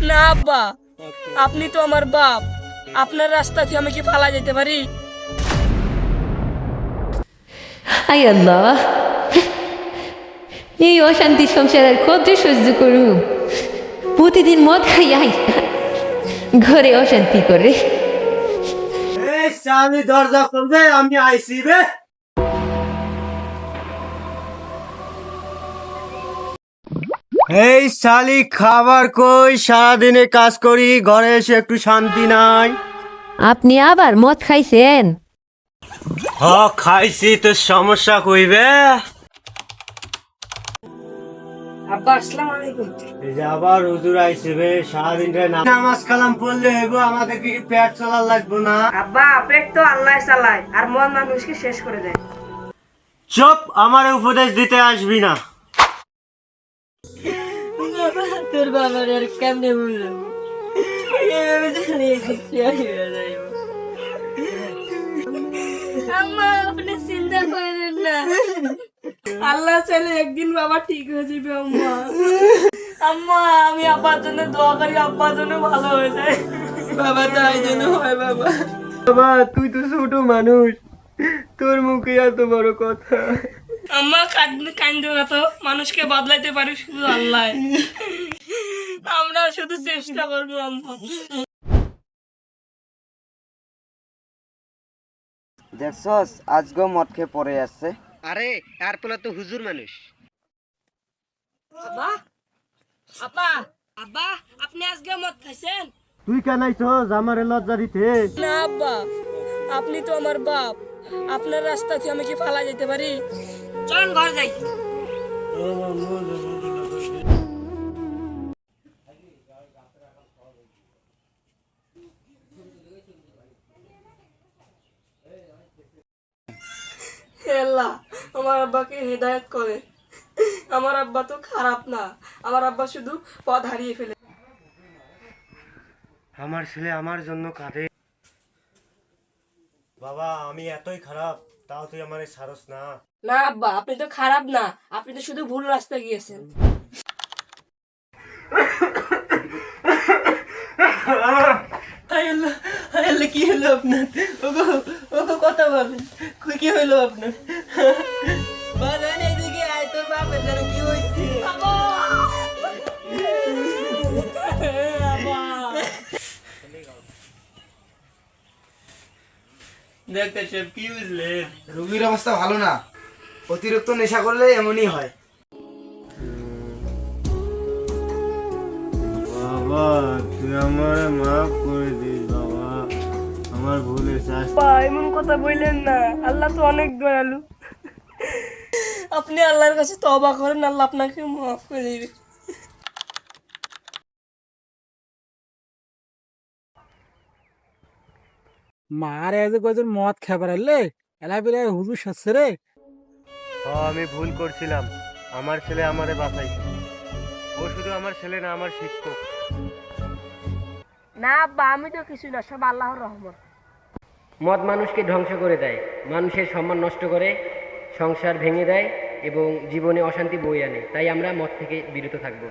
না আব্বা, আপনি তো আমার বাপ। আপনার রাস্তা থেকে আমি কি ফালা যেতে পারি? হাই আল্লাহ, এই অশান্তি সংসার আর কত সহ্য করুম। প্রতিদিন মদ খাই আই ঘরে অশান্তি করে। এই স্বামী দরজা খুলবে, আমি আইছি রে। এই শালি খাবার কই? সারাদিনে কাজ করি, ঘরে এসে একটু শান্তি নাই। আপনি আবার মদ খাইছেন? হ, খাইছি তো সমস্যা কইবে। আব্বা আসসালামু আলাইকুম। এই যে আবার হুজুর আইছে রে, সারাদিন নামাজ কালাম পড়লে হইব, আমাদের কি পেট চলার লাগবো না? আব্বা, পেট তো আল্লাহ চালায় আর মন মানুষকে শেষ করে দেয়। চুপ, আমার উপদেশ দিতে আসবি না। তোর বাবার আর কেমনে বুঝলাম? আম্মা, আপনি চিন্তা করেন না, আল্লাহ চাইলে একদিন বাবা ঠিক হয়ে যাবে। আম্মা আম্মা, আমি আব্বার জন্য দোয়া করি, আব্বার জন্য ভালো হয়ে যায়। বাবা তাই জন্য হয় বাবা। বাবা, তুই তো ছোট মানুষ, তোর মুখে এত বড় কথা। আম্মা কান্দো না তো, মানুষকে বদলাইতে পারি শুধু আল্লাহ। আমরা শুধু চেষ্টা করবো আম্মা। দেখছস আজকেও মদ খেয়ে পড়ে আসছে। আরে আর পোলা তো হুজুর মানুষ। আব্বা, আব্বা, আব্বা, আপনি আজকে মদ খাইছেন? তুই কেন আইছস আমারে লজ্জা দিতে? না আব্বা, আপনি তো আমার বাপ। আপনার রাস্তা থেকে আমি কি ফালা যেতে পারি? চলেন ঘর যাই। হে আল্লাহ, আমার আব্বাকে হেদায়েত করে। আমার আব্বা তো খারাপ না, আমার আব্বা শুধু পথ হারিয়ে ফেলে। আমার ছেলে আমার জন্য কাঁদে। বাবা, আমি এতই খারাপ, তাও তুই আমারে ছাড়স না। না আব্বা, আপনি তো খারাপ না, আপনি তো শুধু ভুল রাস্তায় গিয়েছেন। কি হলো আপনার? ওগো, ওগো, কথা বলেন, কি হলো আপনার? বাজান এদিকে আয়, তোর বাপের যেন কি হয়েছে? ডাক্তার সাহেব, কি বুঝলেন? রোগীর অবস্থা ভালো না, অতিরিক্ত নেশা করলে এমনই হয়। বাবা, তুই আমারে মাফ করে দিস বাবা, আমার ভুল হয়েছে। এমন কথা বললেন না, আল্লাহ তো অনেক দয়ালু। আপনি আল্লাহর কাছে তওবা করেন, আল্লাহ আপনাকে মাফ করে দিবে। মার এত কজন মদ খাবার এলে এলা বেলা হুজুর সাজছে রে। আমি ভুল করছিলাম, আমার ছেলে আমারে বাঁচাইছে। ও শুধু আমার ছেলে না, আমার শিক্ষক। না আব্বা, আমি তো কিছু না, সব আল্লাহর রহমত। মদ মানুষকে ধ্বংস করে দেয়, মানুষের সম্মান নষ্ট করে, সংসার ভেঙে দেয় এবং জীবনে অশান্তি বয়ে আনে। তাই আমরা মদ থেকে বিরত থাকবো।